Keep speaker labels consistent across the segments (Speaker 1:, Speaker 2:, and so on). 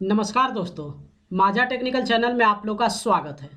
Speaker 1: नमस्कार दोस्तों, माझा टेक्निकल चैनल में आप लोग का स्वागत है।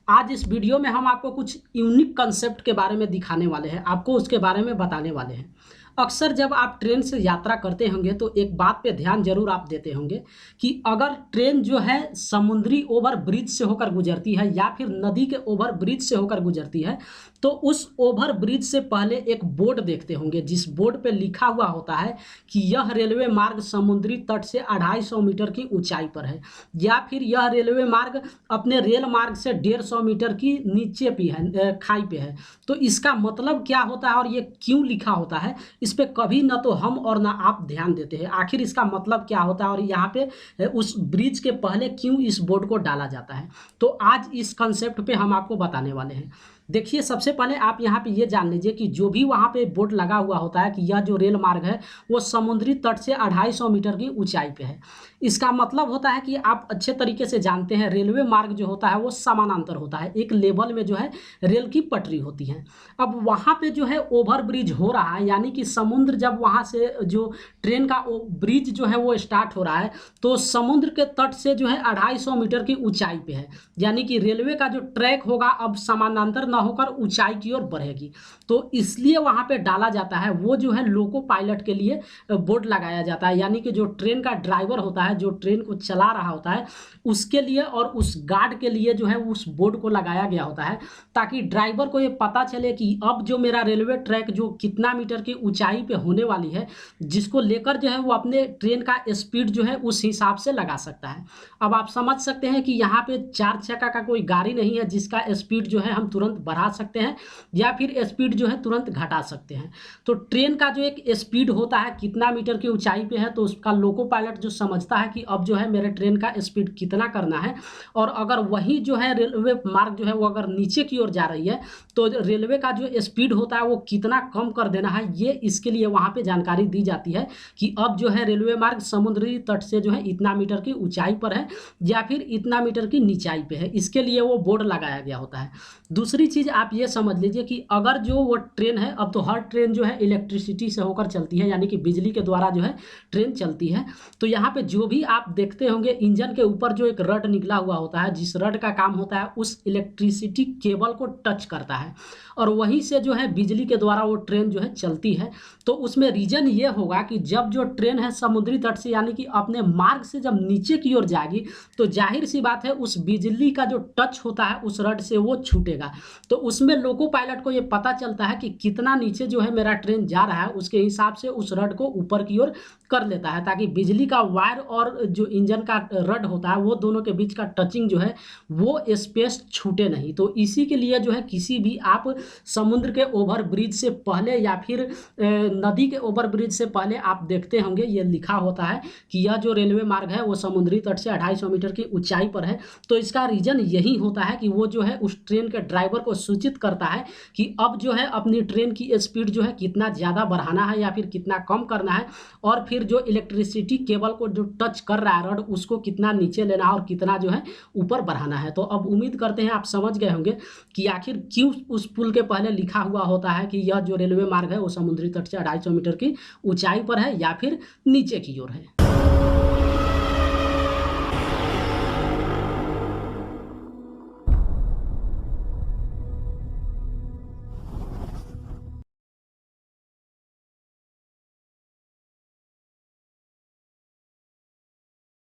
Speaker 1: आज इस वीडियो में हम आपको कुछ यूनिक कंसेप्ट के बारे में दिखाने वाले हैं, आपको उसके बारे में बताने वाले हैं। अक्सर जब आप ट्रेन से यात्रा करते होंगे तो एक बात पे ध्यान जरूर आप देते होंगे कि अगर ट्रेन जो है समुद्री ओवर ब्रिज से होकर गुजरती है या फिर नदी के ओवर ब्रिज से होकर गुजरती है तो उस ओवर ब्रिज से पहले एक बोर्ड देखते होंगे जिस बोर्ड पे लिखा हुआ होता है कि यह रेलवे मार्ग समुद्री तट से 250 मीटर की ऊंचाई पर है या फिर यह रेलवे मार्ग अपने रेल मार्ग से 150 मीटर की नीचे भी है, खाई पे है। तो इसका मतलब क्या होता है और ये क्यों लिखा होता है, इस पे कभी ना तो हम और ना आप ध्यान देते हैं। आखिर इसका मतलब क्या होता है और यहाँ पे उस ब्रिज के पहले क्यों इस बोर्ड को डाला जाता है, तो आज इस कंसेप्ट पे हम आपको बताने वाले हैं। देखिए, सबसे पहले आप यहाँ पे ये जान लीजिए कि जो भी वहाँ पे बोर्ड लगा हुआ होता है कि यह जो रेल मार्ग है वो समुद्री तट से 250 मीटर की ऊंचाई पे है। इसका मतलब होता है कि आप अच्छे तरीके से जानते हैं रेलवे मार्ग जो होता है वो समानांतर होता है, एक लेवल में जो है रेल की पटरी होती है। अब वहाँ पे जो है ओवर ब्रिज हो रहा है, यानी कि समुद्र जब वहाँ से जो ट्रेन का ब्रिज जो है वो स्टार्ट हो रहा है तो समुद्र के तट से जो है 250 मीटर की ऊंचाई पे है, यानी कि रेलवे का जो ट्रैक होगा अब समानांतर न होकर ऊंचाई की ओर बढ़ेगी। तो इसलिए वहां पे डाला जाता है, वो जो है लोको पायलट के लिए बोर्ड लगाया जाता है, यानी कि जो ट्रेन का ड्राइवर होता है, जो ट्रेन को चला रहा होता है, उसके लिए और उस गार्ड के लिए जो है उस बोर्ड को लगाया गया होता है ताकि ड्राइवर को ये पता चले कि अब जो मेरा रेलवे ट्रैक जो कितना मीटर की ऊंचाई पे होने वाली है, जिसको लेकर जो है वो अपने ट्रेन का स्पीड जो है उस हिसाब से लगा सकता है। अब आप समझ सकते हैं कि यहाँ पे 4 चक्का का कोई गाड़ी नहीं है जिसका स्पीड जो है हम तुरंत बढ़ा सकते हैं या फिर स्पीड जो है तुरंत घटा सकते हैं। तो ट्रेन का जो एक स्पीड होता है कितना मीटर की ऊंचाई पे है, तो उसका लोको पायलट जो समझता है कि अब जो है मेरे ट्रेन का स्पीड कितना करना है, और अगर वही जो है रेलवे मार्ग जो है वो अगर नीचे की ओर जा रही है तो रेलवे का जो स्पीड होता है वो कितना कम कर देना है, ये इसके लिए वहाँ पे जानकारी दी जाती है कि अब जो है रेलवे मार्ग समुद्री तट से जो है इतना मीटर की ऊंचाई पर है या फिर इतना मीटर की नीचाई पे है। इसके लिए वो बोर्ड लगाया गया होता है। दूसरी चीज आप ये समझ लीजिए कि अगर जो वो ट्रेन है, अब तो हर ट्रेन जो है इलेक्ट्रिसिटी से होकर चलती है, यानी कि बिजली के द्वारा जो है ट्रेन चलती है। तो यहाँ पे जो भी आप देखते होंगे इंजन के ऊपर जो एक रड निकला हुआ होता है, जिस रड का काम होता है उस इलेक्ट्रिसिटी केबल को टच करता है और वहीं से जो है बिजली के द्वारा वो ट्रेन जो है चलती है। तो उसमें रीजन ये होगा कि जब जो ट्रेन है समुद्री तट से यानी कि अपने मार्ग से जब नीचे की ओर जाएगी तो जाहिर सी बात है उस बिजली का जो टच होता है उस रड से वो छूटेगा। तो उसमें लोको पायलट को ये पता चलता है कि कितना नीचे जो है मेरा ट्रेन जा रहा है, उसके हिसाब से उस रड को ऊपर की ओर कर लेता है ताकि बिजली का वायर और जो इंजन का रड होता है वो दोनों के बीच का टचिंग जो है वो स्पेस छूटे नहीं। तो इसी के लिए जो है किसी भी आप समुद्र के ओवर ब्रिज से पहले या फिर नदी के ओवर ब्रिज से पहले आप देखते होंगे ये लिखा होता है कि यह जो रेलवे मार्ग है वो समुद्री तट से 250 मीटर की ऊंचाई पर है। तो इसका रीजन यही होता है कि वो जो है उस ट्रेन के ड्राइवर को सूचित करता है कि अब जो है अपनी ट्रेन की स्पीड जो है कितना ज़्यादा बढ़ाना है या फिर कितना कम करना है, और फिर जो इलेक्ट्रिसिटी केबल को जो टच कर रहा है रड उसको कितना नीचे लेना है और कितना जो है ऊपर बढ़ाना है। तो अब उम्मीद करते हैं आप समझ गए होंगे कि आखिर क्यों उस पुल के पहले लिखा हुआ होता है कि यह जो रेलवे मार्ग है वो समुद्री तट से 250 मीटर की ऊंचाई पर है या फिर नीचे की ओर है।